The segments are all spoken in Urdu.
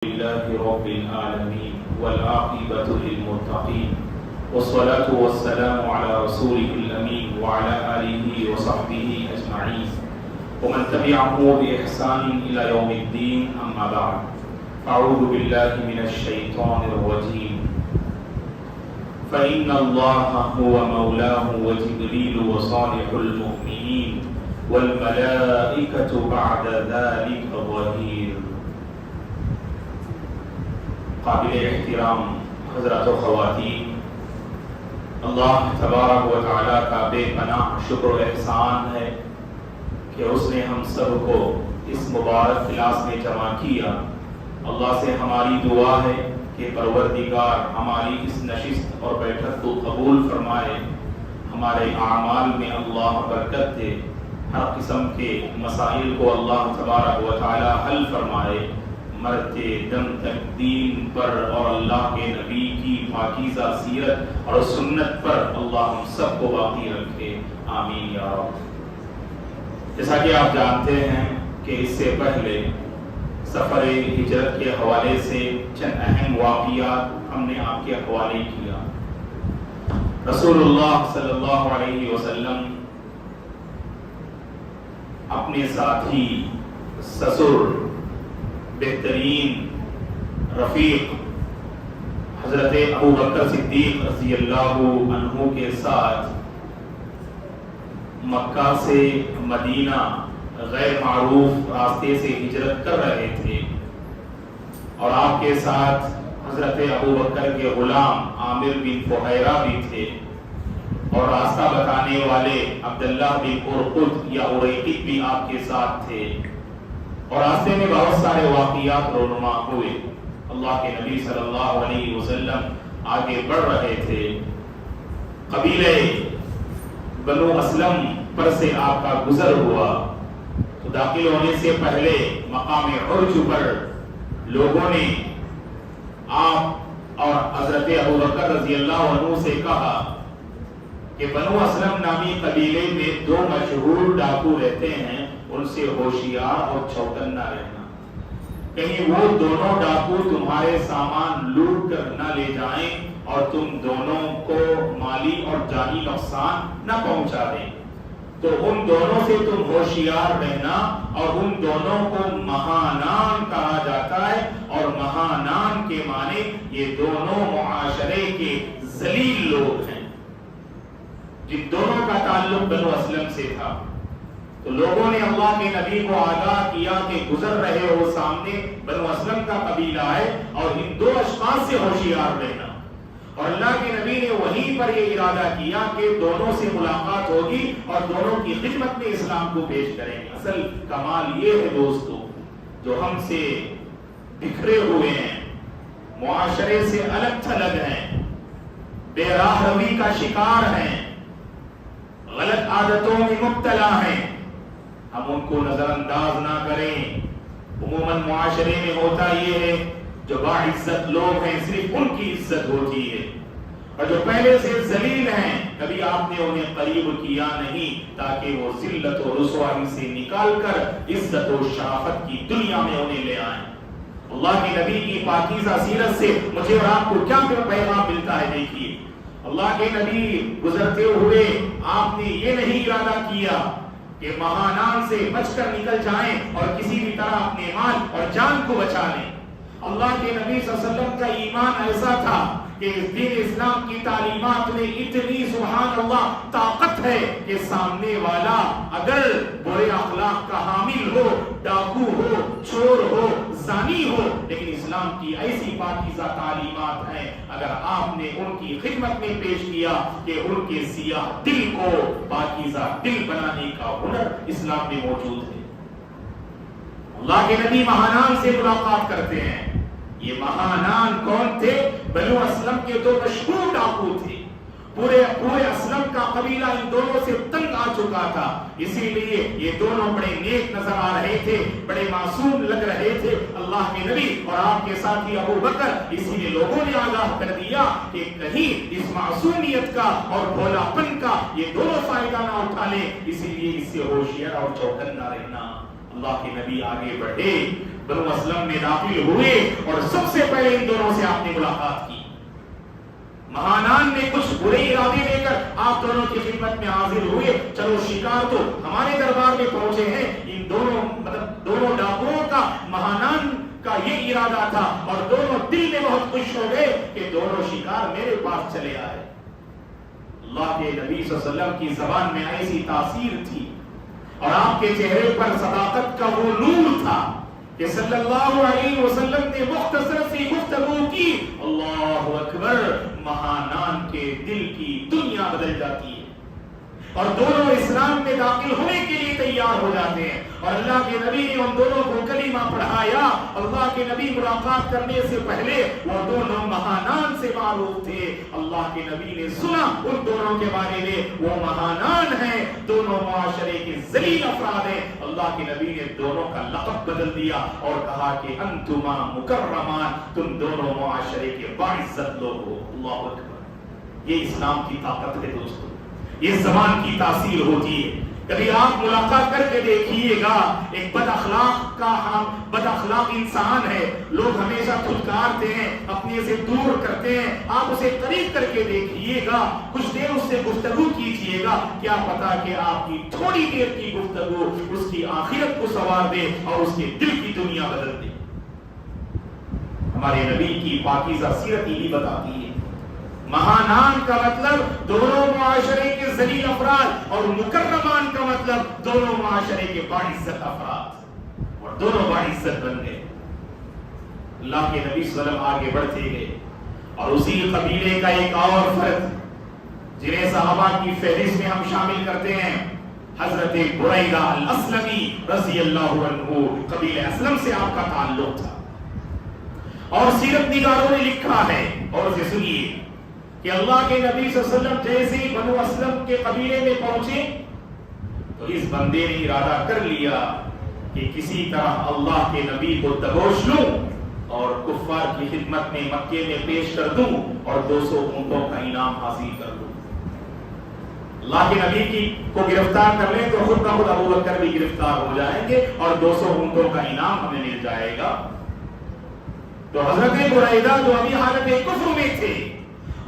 لله رب العالمين والعاقبة للمتقين والصلاة والسلام على رسوله الأمين وعلى آله وصحبه أجمعين ومن تبعه بإحسان إلى يوم الدين أما بعد أعوذ بالله من الشيطان الرجيم فإن الله هو مولاه وجبريل وصالح المؤمنين والملائكة بعد ذلك ظهير. قابل احترام حضرات و خواتین، اللہ تبارک و تعالیٰ کا بے پناہ شکر و احسان ہے کہ اس نے ہم سب کو اس مبارک کلاس میں جمع کیا. اللہ سے ہماری دعا ہے کہ پروردگار ہماری اس نشست اور بیٹھک کو قبول فرمائے، ہمارے اعمال میں اللہ برکت دے، ہر قسم کے مسائل کو اللہ تبارک و تعالیٰ حل فرمائے، مرتے دم تک دین پر اور اللہ کے نبی کی پاکیزہ سیرت اور سنت پر اللہ ہم سب کو باقی رکھے، آمین یا رب. جیسا کہ آپ جانتے ہیں کہ اس سے پہلے سفر ہجرت کے حوالے سے چند اہم واقعات ہم نے آپ کے حوالے کیا. رسول اللہ صلی اللہ علیہ وسلم اپنے ساتھی، سسر، بہترین رفیق حضرت ابوبکر صدیق رضی اللہ عنہ کے ساتھ مکہ سے مدینہ غیر معروف راستے سے ہجرت کر رہے تھے، اور آپ کے ساتھ حضرت ابوبکر کے غلام عامر بن فہیرہ بھی تھے، اور راستہ بتانے والے عبداللہ بن ارقد یا اریقد بھی آپ کے ساتھ تھے. اور راستے میں بہت سارے واقعات رونما ہوئے. اللہ کے نبی صلی اللہ علیہ وسلم آگے بڑھ رہے تھے. قبیلے بنو اسلم پر سے آپ کا گزر ہوا تو داخل ہونے سے پہلے مقام عرج پر لوگوں نے آپ اور حضرت ابوبکر رضی اللہ عنہ سے کہا کہ بنو اسلم نامی قبیلے میں دو مشہور ڈاکو رہتے ہیں، ان سے ہوشیار اور چوکنا رہنا، کہیں وہ دونوں ڈاکو تمہارے سامان لوٹ کر نہ لے جائیں اور تم دونوں کو مالی اور جانی نقصان نہ پہنچا دیں. تو ان دونوں سے تم ہوشیار رہنا. اور ان دونوں کو مہانان کہا جاتا ہے، اور مہانان کے معنی یہ دونوں معاشرے کے ذلیل لوگ ہیں جن دونوں کا تعلق بنو اسلم سے تھا. تو لوگوں نے اللہ کے نبی کو آگاہ کیا کہ گزر رہے ہو سامنے بنو اسلم کا قبیلہ ہے اور ان دو اشخاص سے ہوشیار رہنا. اور اللہ کے نبی نے وہیں پر یہ ارادہ کیا کہ دونوں سے ملاقات ہوگی اور دونوں کی خدمت میں اسلام کو پیش کریں گے. اصل کمال یہ ہے دوستو، جو ہم سے بکھرے ہوئے ہیں، معاشرے سے الگ تھلگ ہیں، بے راہ روی کا شکار ہیں، غلط عادتوں میں مبتلا ہیں، ہم ان کو نظر انداز نہ کریں. عموماً معاشرے میں ہوتا یہ ہے جو باعزت لوگ ہیں صرف ان کی عزت ہوتی ہے، اور جو پہلے سے ذلیل ہیں کبھی آپ نے انہیں قریب کیا نہیں تاکہ وہ ذلت و رسوائی سے نکال کر عزت و شرافت کی دنیا میں انہیں لے آئیں. اللہ کے نبی کی پاکیزہ سیرت سے مجھے اور آپ کو کیا پیغام ملتا ہے. دیکھیے، اللہ کے نبی گزرتے ہوئے آپ نے یہ نہیں ارادہ کیا کہ مہانان سے بچ کر نکل جائیں اور کسی بھی طرح اپنے مال اور جان کو بچا لیں. اللہ کے نبی صلی اللہ علیہ وسلم کا ایمان ایسا تھا کہ دین اسلام کی تعلیمات میں اتنی سبحان اللہ طاقت ہے کہ سامنے والا اگر برے اخلاق کا حامل ہو، ڈاکو ہو، چور ہو، زانی ہو، لیکن اسلام کی ایسی پاکیزہ تعلیمات ہیں اگر آپ نے ان کی خدمت میں پیش کیا کہ ان کے سیاہ دل کو پاکیزہ دل بنانے کا ہنر اسلام میں موجود ہے. اللہ کے نبی مہانان سے ملاقات کرتے ہیں. یہ مہانان کون تھے؟ بنو اسلم کے دو مشہور ڈاکو تھے. پورے اسلم کا قبیلہ ان دونوں سے تنگ آ چکا تھا، اسی لیے یہ دونوں بڑے نیک نظر آ رہے تھے، بڑے معصوم لگ رہے تھے. اللہ کے نبی اور آپ کے ساتھی ابوبکر، اسی لیے لوگوں نے آگاہ کر دیا کہ کہیں اس معصومیت کا اور بھولاپن کا یہ دونوں فائدہ نہ اٹھا لیں، اسی لیے اس سے ہوشیار اور چوکنا رہنا. اللہ کے نبی آگے بڑھے، بنو اسلم میں داخل ہوئے اور سب سے پہلے ان دونوں سے آپ نے ملاقات کی۔ مہانان نے کچھ برے ارادے لے کر آپ دونوں کی خدمت میں حاضر ہوئے، چلو شکار تو ہمارے دربار میں پہنچے ہیں، ان دونوں ڈاکوؤں کا مہانان کا یہ ارادہ تھا اور دونوں دل میں بہت خوش ہو گئے کہ دونوں شکار میرے پاس چلے آئے۔ اللہ کے نبی صلی اللہ علیہ وسلم کی زبان میں ایسی تاثیر تھی اور آپ کے چہرے پر صداقت کا وہ نور تھا کہ صلی اللہ علیہ وسلم نے مختصر سی گفتگو کی، اللہ اکبر، مہانان کے دل کی دنیا بدل جاتی ہے اور دونوں اسلام میں داخل ہونے کے لیے تیار ہو جاتے ہیں۔ اور اللہ کے نبی نے ان دونوں کو کلمہ پڑھایا۔ اللہ کے نبی ملاقات کرنے سے پہلے وہ دونوں مہانان سے معروف تھے۔ اللہ کے نبی نے سنا ان دونوں کے بارے میں، وہ مہانان ہیں، دونوں معاشرے کے ذلیل افراد ہیں۔ اللہ کے نبی نے دونوں کا لقب بدل دیا اور کہا کہ انتما مکرمان، تم دونوں معاشرے کے باعزت لوگ ہو۔ اللہ اکبر، یہ اسلام کی طاقت ہے دوستو، یہ زبان کی تاثیر ہوتی ہے۔ کبھی آپ ملاقات کر کے دیکھیے گا، ایک بد اخلاق انسان ہے، لوگ ہمیشہ دھتکارتے ہیں، اپنے سے دور کرتے ہیں، آپ اسے قریب کر کے دیکھیے گا، کچھ دیر اس سے گفتگو کیجیے گا، کیا پتا کہ آپ کی تھوڑی دیر کی گفتگو اس کی آخرت کو سنوار دے اور اس کے دل کی دنیا بدل دے۔ ہمارے نبی کی پاکیزہ سیرت یہی بتاتی ہے۔ مہانان کا مطلب دونوں معاشرے کے ذلیل افراد اور مکرمان کا مطلب دونوں معاشرے کے باعزت افراد، اور دونوں باعزت بن گئے۔ اللہ کے نبی صلی اللہ علیہ وسلم آگے بڑھتے گئے اور اسی قبیلے کا ایک اور فرد جنہیں صحابہ کی فہرست میں ہم شامل کرتے ہیں، حضرت بریدہ الاسلمی رضی اللہ عنہ، قبیلہ اسلم سے آپ کا تعلق تھا۔ اور سیرت نگاروں نے لکھا ہے، اور اسے سنیے، کہ اللہ کے نبی صلی اللہ علیہ وسلم جیسے ہی بنو اسلم کے قبیلے میں پہنچے تو اس بندے نے ارادہ کر لیا کہ کسی طرح اللہ کے نبی کو دبوچ لوں اور کفار کی خدمت میں مکے میں پیش کر دوں اور 200 اونٹوں کا انعام حاصل کر لوں۔ اللہ کے نبی کو گرفتار کر لیں تو خود بخود ابو بکر بھی گرفتار ہو جائیں گے اور 200 اونٹوں کا انعام ہمیں مل جائے گا۔ تو حضرت بریدہ جو ابھی حالت کفر میں تھے،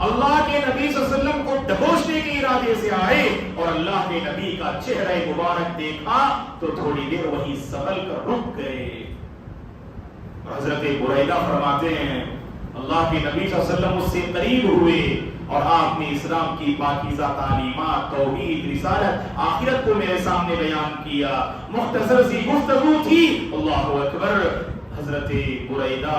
اللہ کے نبی صلی اللہ علیہ وسلم کو دبوچنے کے ارادے سے آئے اور اللہ کے نبی کا چہرہ مبارک دیکھا تو تھوڑی دیر وہیں سنبھل کر رک گئے۔ حضرت بریدہ فرماتے ہیں اللہ کے نبی صلی اللہ علیہ وسلم اس سے قریب ہوئے اور آپ نے اسلام کی پاکیزہ تعلیمات، توحید، رسالت، آخرت کو میرے سامنے بیان کیا۔ مختصر سی گفتگو تھی، اللہ اکبر، حضرت بریدہ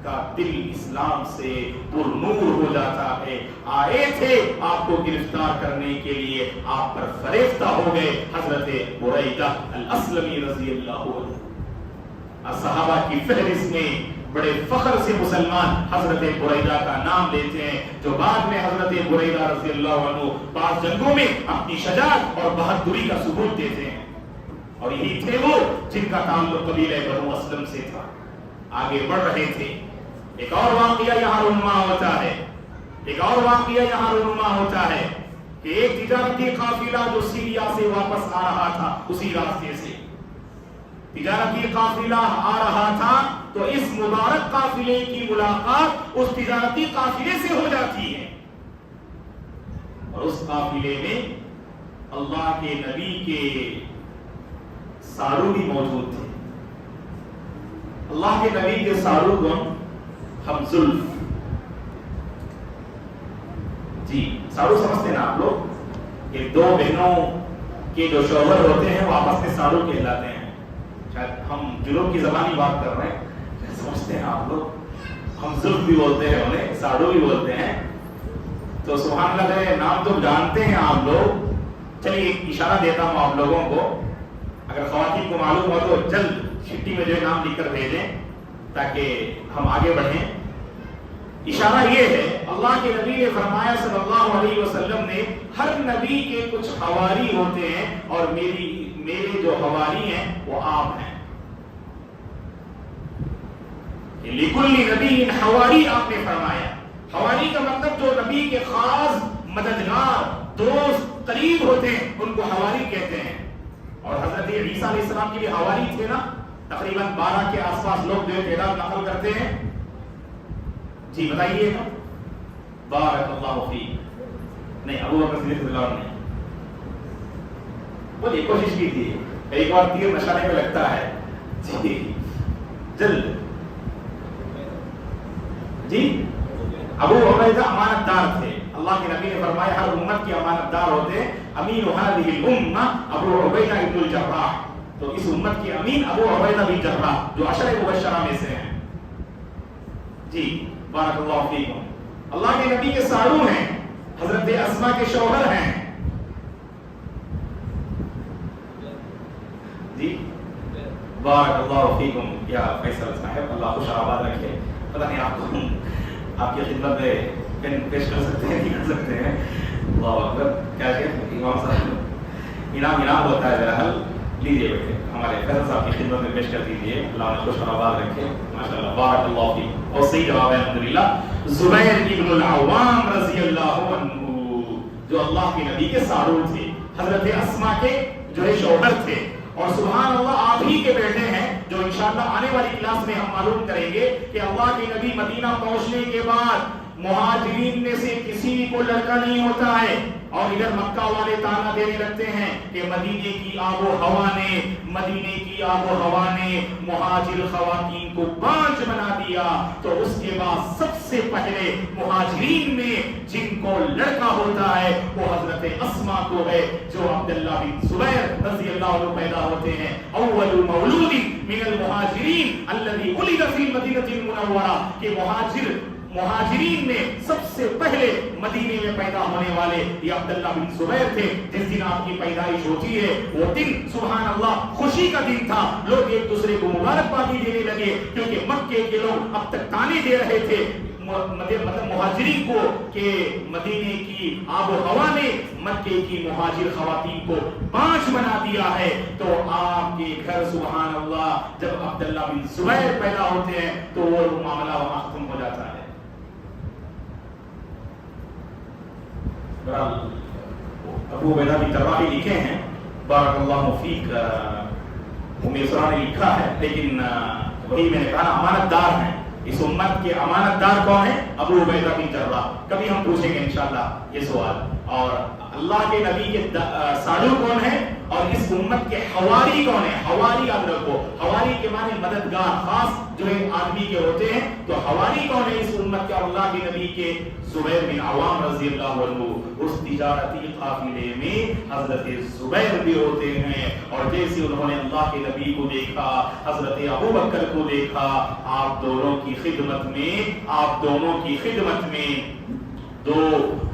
کا دل اسلام سے پر نور ہو جاتا ہے۔ آئے تھے آپ کو گرفتار کرنے کے لیے، آپ پر فریفتہ ہو گئے۔ حضرت بریدہ الاسلمی رضی اللہ عنہ، صحابہ کی فہرست میں بڑے فخر سے مسلمان حضرت بریدہ کا نام لیتے ہیں، جو بعد میں حضرت بریدہ رضی اللہ عنہ بعض جنگوں میں اپنی شجاعت اور بہادری کا ثبوت دیتے ہیں۔ اور یہی تھے وہ جن کا تعلق قبیلہ بنو اسلم سے تھا۔ آگے بڑھ رہے تھے، ایک اور واقعہ یہاں رونما ہوتا ہے، کہ ایک تجارتی قافلہ جو سیریا سے واپس آ رہا تھا، اسی راستے سے تجارتی قافلہ آ رہا تھا، تو اس مبارک قافلے کی ملاقات اس تجارتی قافلے سے ہو جاتی ہے، اور اس قافلے میں اللہ کے نبی کے سارو بھی موجود تھے۔ اللہ کے نبی کے سارو کون؟ ہم زلف، جی سارو سمجھتے ہیں آپ لوگ کہ دو بہنوں کے جو شوہر ہوتے ہیں وہ آپس میں سارو کہلاتے ہیں۔ شاید ہم جنوب کی زبانی بات کر رہے ہیں، سمجھتے ہیں آپ لوگ، ہم زلف بھی بولتے ہیں انہیں، سارو بھی بولتے ہیں۔ تو سبحان اللہ ہے، نام تو جانتے ہیں آپ لوگ۔ چلیے ایک اشارہ دیتا ہوں آپ لوگوں کو، اگر خواتین کو معلوم ہو تو جلد چھٹی میں جو نام لکھ کر بھیجیں تاکہ ہم آگے بڑھیں۔ اشارہ یہ ہے، اللہ کے نبی نے فرمایا صلی اللہ علیہ وسلم نے، ہر نبی کے کچھ حواری ہوتے ہیں اور میرے جو حواری ہیں وہ آپ ہیں۔ لِكُلِّ نَبِيٍّ حواری آپ نے فرمایا۔ حواری کا مطلب جو نبی کے خاص مددگار، دوست، قریب ہوتے ہیں، ان کو حواری کہتے ہیں۔ اور حضرت عیسیٰ علیہ السلام کے بھی حواری تھے نا، تقریباً 12 کے آس پاس لوگ جو تعداد نقل کرتے ہیں. جی بتائیے گا. بارک اللہ فیک. نہیں، ابو بکر صدیق رضی اللہ عنہ نے بولیے، کوشش کی تھی. ایک بار تیر نشانے میں لگتا ہے. جی جلد. جی ابو عبیدہ امانت دار تھے. اللہ کے نبی نے فرمایا ہر امت کے امانت دار ہوتے ہیں. امین هذه الامه ابو عبیدہ ابن الجراح. تو اس امت کے امین ابو عبیدہ بن جراح جو عشرہ مبشرہ میں سے ہیں. جی بارک اللہ فیکم. اللہ کے نبی کے ساڑو ہیں، حضرت اسماء کے شوہر ہیں. جی بارک اللہ فیکم یا فیصل صاحب، اللہ خوش آباد رکھے. پتہ نہیں آپ کو آپ کی خدمت میں پیش کر سکتے ہیں، نہیں کر سکتے ہیں. اللہ اکبر. کیا کہ امام صاحب انعام ہوتا ہے. ذرا حل لیجیے بیٹے، ہمارے فیصل صاحب کی خدمت میں پیش کر دیجیے. اللہ نے خوش آباد رکھے. ماشاءاللہ بارک اللہ فیکم. اور صحیح جواب ہے الحمدللہ زبیر ابن العوام رضی اللہ عنہ، جو اللہ کے نبی کے ساڑو تھے، حضرت اسماء کے جو ہے شوہر تھے. اور سبحان اللہ آپ ہی کے بیٹے ہیں، جو انشاءاللہ آنے والی کلاس میں ہم معلوم کریں گے کہ اللہ کے نبی مدینہ پہنچنے کے بعد مہاجرین میں سے کسی کو لڑکا نہیں ہوتا ہے. اور ادھر مکہ والے تانا دینے لگتے ہیں کہ مدینے کی آب و ہوا نے مہاجر خواتین کو بانجھ بنا دیا. تو اس کے بعد سب سے پہلے مہاجرین میں جن کو لڑکا ہوتا ہے وہ حضرت اسماء کو ہے، جو عبداللہ بن زبیر رضی اللہ عنہ پیدا ہوتے ہیں. اول مولود من المہاجرین الذی ولد فی المدینہ المنورہ، کہ مہاجرین میں سب سے پہلے مدینے میں پیدا ہونے والے یہ عبداللہ بن زبیر تھے. جس دن آپ کی پیدائش ہوتی ہے وہ دن سبحان اللہ خوشی کا دن تھا. لوگ ایک دوسرے کو مبارکبادی دینے لگے، کیونکہ مکے کے لوگ اب تک تانے دے رہے تھے مطلب مہاجرین کو کہ مدینے کی آب و ہوا نے مکے کی مہاجر خواتین کو بانجھ بنا دیا ہے. تو آپ کے گھر سبحان اللہ جب عبداللہ بن زبیر پیدا ہوتے ہیں تو وہ معاملہ وہاں ختم ہو جاتا ہے. ابو عبیدہ بن جراح لکھے ہیں، بارک اللہ فیک. اسرا نے لکھا ہے، لیکن وہی میں نے کہا امانت دار ہیں. اس امت کے امانت دار کون ہیں؟ ابو عبیدہ بن جراح. کبھی ہم پوچھیں گے انشاءاللہ یہ سوال. اور اللہ کے نبی کے ساڑو کون ہیں اور اس امت کے حواری کون ہیں؟ حواری یاد رکھو، حواری کے معنی مددگار خاص جو ہے آدمی کے ہوتے ہیں. تو حواری کون ہے اس امت کے اور اللہ کے نبی کے؟ زبیر بن عوام رضی اللہ عنہ. اس تجارتی قافلے میں حضرت زبیر بھی ہوتے ہیں. اور جیسے انہوں نے اللہ کے نبی کو دیکھا، حضرت ابو بکر کو دیکھا، آپ دونوں کی خدمت میں دو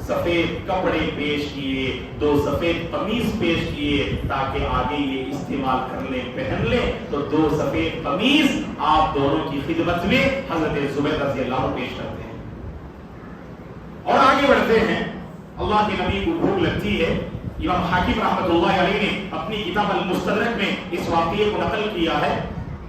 سفید کپڑے پیش کیے، دو سفید قمیض پیش کیے تاکہ آگے یہ استعمال کر لیں، پہن لیں. تو دو سفید قمیض آپ دونوں کی خدمت میں حضرت زبیر رضی اللہ عنہ پیش کرتے ہیں. اور آگے بڑھتے ہیں. اللہ کے نبی کو بھوک لگتی ہے. امام حاکم رحمۃ اللہ علیہ نے اپنی کتاب المستدرک میں اس واقعے کو نقل کیا ہے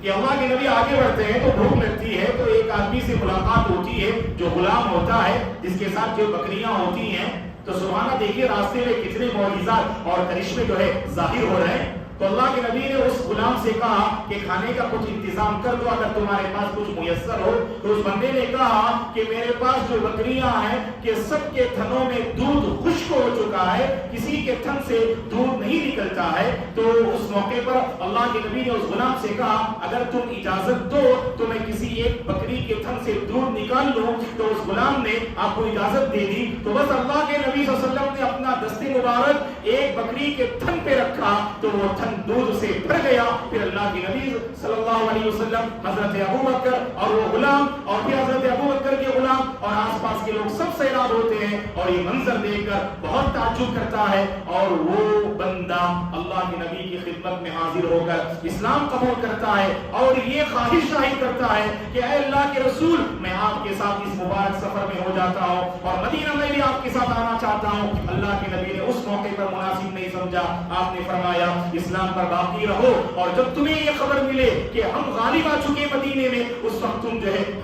کہ اللہ کے نبی آگے بڑھتے ہیں تو بھوک لگتی ہے. تو ایک آدمی سے ملاقات ہوتی ہے جو غلام ہوتا ہے، جس کے ساتھ جو بکریاں ہوتی ہیں. تو سبحانہ دیکھیے راستے میں کتنے معجزات اور کرشمے جو ہے ظاہر ہو رہے ہیں. تو اللہ کے نبی نے اس غلام سے کہا کہ کھانے کا کچھ انتظام کر دو اگر تمہارے پاس کچھ میسر ہو. تو اس بندے نے کہا کہ میرے پاس جو بکریاں ہیں کہ سب کے تھنوں میں دودھ خشک ہو چکا ہے، کسی کے تھن سے دودھ نہیں نکلتا ہے. تو اس موقع پر اللہ کے نبی نے اس غلام سے کہا اگر تم اجازت دو تو میں کسی ایک بکری کے تھن سے دودھ نکال لوں. تو اس غلام نے آپ کو اجازت دے دی. تو بس اللہ کے نبی صلی اللہ علیہ وسلم نے اپنا دست مبارک ایک بکری کے تھن پہ رکھا تو وہ تھن دودھ سے بھر گیا. پھر اللہ کے نبی صلی اللہ علیہ وسلم، حضرت ابو بکر اور وہ غلام اور پھر حضرت ابو بکر کے غلام اور آس پاس کے لوگ سب سیراب ہوتے ہیں اور یہ منظر دیکھ کر بہت تعجب کرتا ہے. اور وہ بندہ اللہ کے نبی کی خدمت میں حاضر ہو کر اسلام قبول کرتا ہے اور یہ خواہش ظاہر کرتا ہے کہ اے اللہ کے رسول میں آپ کے ساتھ اس مبارک سفر میں ہو جاتا ہوں اور مدینہ میں بھی آپ کے ساتھ آنا چاہتا ہوں. اللہ کے نبی نے اس موقع پر مناسب نہیں سمجھا. آپ نے فرمایا اسلام پر باقی رہو اور جب تمہیں یہ خبر ملے کہ ہم غالب آ چکے مدینے میں اس وقت تم جو ہے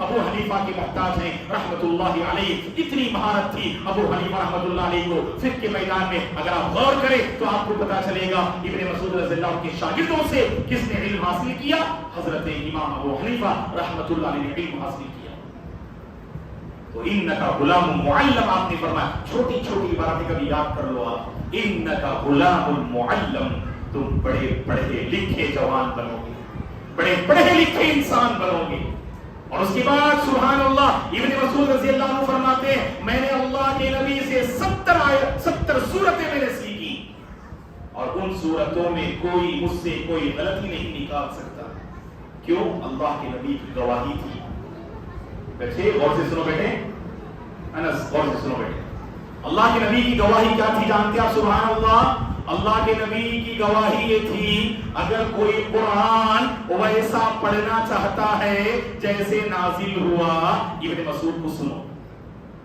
ابو حنیفہ کے محتاج ہیں رحمتullah علیہ. اتنی مہارت تھی ابو حنیفہ رحمتullah علیہ کو فقہ کے میدان میں. اگر آپ غور کریں تو آپ کو پتا چلے گا ابن مسعود رضی اللہ عنہ کے شاگردوں سے کس نے علم حاصل کیا؟ حضرت امام ابو حنیفہ رحمتullah علیہ نے علم حاصل کیا. تو انکا غلام معلم آپ نے فرمایا. چھوٹی چھوٹی باتیں کبھی یاد کر لو آپ. انکا غلام معلم، تم بڑے پڑھے لکھے جوان بنو گے، بڑے پڑھے لکھے انسان بنو گے. اور اس کے بعد سبحان اللہ ابن مسعود رضی اللہ عنہ فرماتے ہیں میں نے اللہ کے نبی سے 70 سورتیں میں نے سیکھی اور ان سورتوں میں کوئی مجھ سے کوئی غلطی نہیں نکال سکتا. کیوں؟ اللہ کے نبی کی گواہی تھی. بیٹھے غور سے سنو بیٹے، انس غور سے سنو بیٹے. اللہ کے نبی کی گواہی کیا تھی جانتے ہیں آپ؟ سبحان اللہ اللہ کے نبی کی گواہی یہ تھی اگر کوئی قرآن ویسا پڑھنا چاہتا ہے جیسے نازل ہوا. ابن مسعود کو سنو،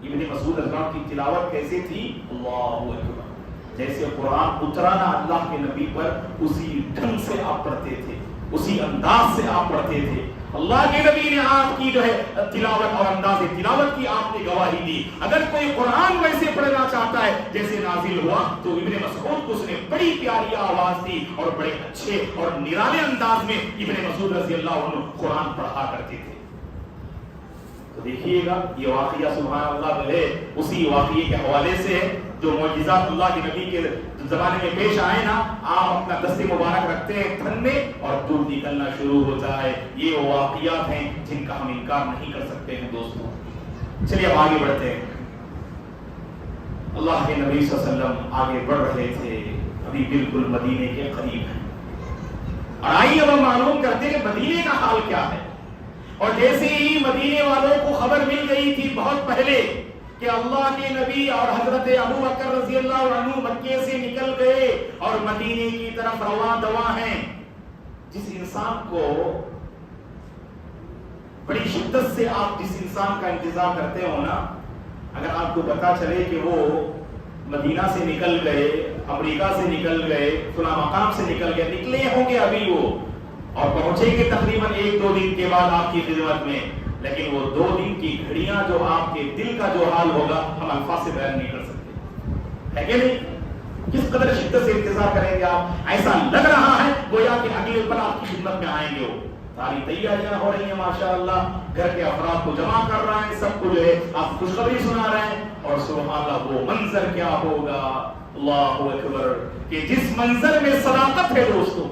ابن مسعود اللہ کی تلاوت کیسے تھی؟ اللہ اکبر. جیسے قرآن اترا نا اللہ کے نبی پر اسی ڈھنگ سے آپ پڑھتے تھے، اسی انداز سے آپ پڑھتے تھے. اللہ کے نبی نے آپ کی جو ہے تلاوت اور انداز تلاوت کی آپ نے گواہی دی. اگر کوئی قرآن ویسے پڑھنا چاہتا ہے جیسے نازل ہوا تو ابن مسعود کو اس نے بڑی پیاری آواز دی اور بڑے اچھے اور نرالے انداز میں ابن مسعود رضی اللہ عنہ قرآن پڑھا کرتے تھے. تو دیکھیے گا یہ واقعہ سبحان اللہ جو ہے اسی واقعے کے حوالے سے جو معجزات اللہ کے نبی کے زمانے میں پیش آئے نا، آپ اپنا دست مبارک رکھتے ہیں تھن میں اور دودھ نکلنا شروع ہو جائے. یہ وہ واقعات ہیں جن کا ہم انکار نہیں کر سکتے ہیں دوستوں. چلیے اب آگے بڑھتے ہیں. اللہ کے نبی صلی اللہ علیہ وسلم آگے بڑھ رہے تھے، ابھی بالکل مدینے کے قریب ہیں. اور آئیے اب ہم معلوم کرتے ہیں کہ مدینے کا حال کیا ہے. اور جیسے ہی مدینے والوں کو خبر مل گئی تھی بہت پہلے کہ اللہ کے نبی اور حضرت ابو بکر رضی اللہ عنہ مکے سے نکل گئے اور مدینے کی طرف رواں دواں ہیں. جس انسان کو بڑی شدت سے آپ جس انسان کا انتظار کرتے ہو نا، اگر آپ کو پتا چلے کہ وہ مدینہ سے نکل گئے، امریکہ سے نکل گئے، فلاں مقام سے نکل گئے، نکلے ہوں گے ابھی وہ اور پہنچیں گے تقریباً 1-2 دن کے بعد آپ کی خدمت میں، لیکن وہ 2 دن کی گھڑیاں جو آپ کے دل کا جو حال ہوگا ہم الفاظ سے بیان نہیں کر سکتے، ہے کہ نہیں؟ کس قدر شدت سے انتظار کریں گے آپ. ایسا لگ رہا ہے گویا کہ اگلے پل آپ کی خدمت میں آئیں گے. وہ ساری تیاریاں ہو رہی ہیں ماشاءاللہ، گھر کے افراد کو جمع کر رہے ہیں، سب کو جو ہے آپ خوشخبری سنا رہے ہیں. اور سبحان اللہ وہ منظر کیا ہوگا، اللہ اکبر، کہ جس منظر میں صداقت ہے دوستو،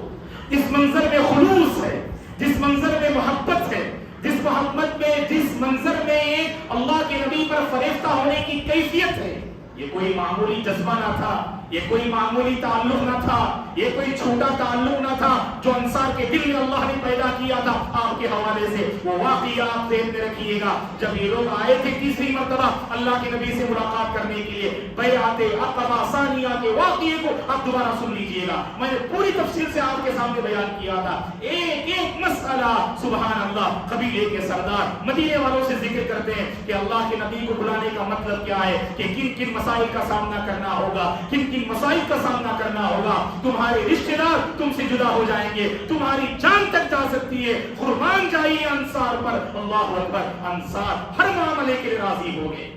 جس منظر میں خلوص ہے، جس منظر میں محبت ہے، جس محبت میں جس منظر میں اللہ کے نبی پر فریفتہ ہونے کی کیفیت ہے، یہ کوئی معمولی جذبہ نہ تھا، یہ کوئی معمولی تعلق نہ تھا، یہ کوئی چھوٹا تعلق نہ تھا جو انصار کے دل میں اللہ نے پیدا کیا تھا. آپ کے حوالے سے وہ واقعہ آپ ذہن میں رکھیے گا. جب یہ لوگ آئے تھے تیسری مرتبہ اللہ کے نبی سے ملاقات کرنے کے لیے، بیعت عقبہ ثانیہ کے واقعے کو آپ دوبارہ سن لیجئے گا. میں نے پوری تفصیل سے آپ کے سامنے بیان کیا تھا، ایک ایک مسئلہ. سبحان اللہ. قبیلے کے سردار مدینے والوں سے ذکر کرتے ہیں کہ اللہ کے نبی کو بلانے کا مطلب کیا ہے، کہ کن کن مسائل کا سامنا کرنا ہوگا، کن کن مسائل کا سامنا کرنا ہوگا. تمہارے رشتہ دار تم سے جدا ہو جائیں گے، تمہاری جان تک جا سکتی ہے، قربان جائیے انصار پر. اللہ اکبر. انصار ہر معاملے کے لیے راضی ہو گئے،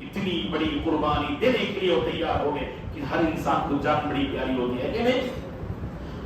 اتنی بڑی قربانی دینے کے لیے وہ تیار ہو گئے کہ ہر انسان کو جان بڑی پیاری ہوتی ہے کہ نہیں؟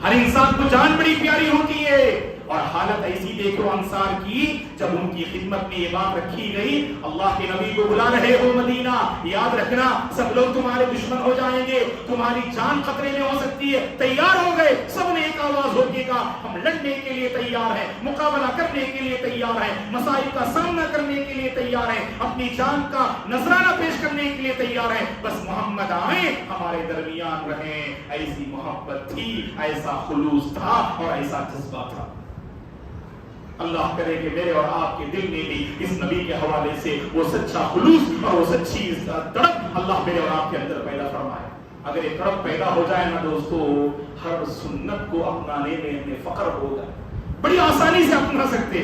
ہر انسان کو جان بڑی پیاری ہوتی ہے. اور حالت ایسی دیکھو انصار کی، جب ان کی خدمت میں یہ بات رکھی گئی اللہ کے نبی کو بلا رہے ہو مدینہ، یاد رکھنا سب لوگ تمہارے دشمن ہو جائیں گے، تمہاری جان خطرے میں ہو سکتی ہے. تیار ہو گئے سب نے ایک آواز ہو کے کہا ہم لڑنے کے لیے تیار ہیں، مقابلہ کرنے کے لیے تیار ہیں، مسائل کا سامنا کرنے کے لیے تیار ہیں، اپنی جان کا نذرانہ پیش کرنے کے لیے تیار ہیں، بس محمد آئے ہمارے درمیان رہیں. ایسی محبت تھی، ایسا خلوص تھا اور ایسا جذبہ تھا. اللہ کرے کہ میرے اور آپ کے دل میں بھی اس نبی کے حوالے سے وہ سچا خلوص اور وہ سچی تڑپ اللہ میرے اور آپ کے اندر پیدا فرمائے. اگر یہ تڑپ پیدا ہو جائے نا دوستو، ہر سنت کو اپنانے میں ہمیں فخر ہوگا، بڑی آسانی سے اپنا سکتے.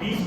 20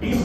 20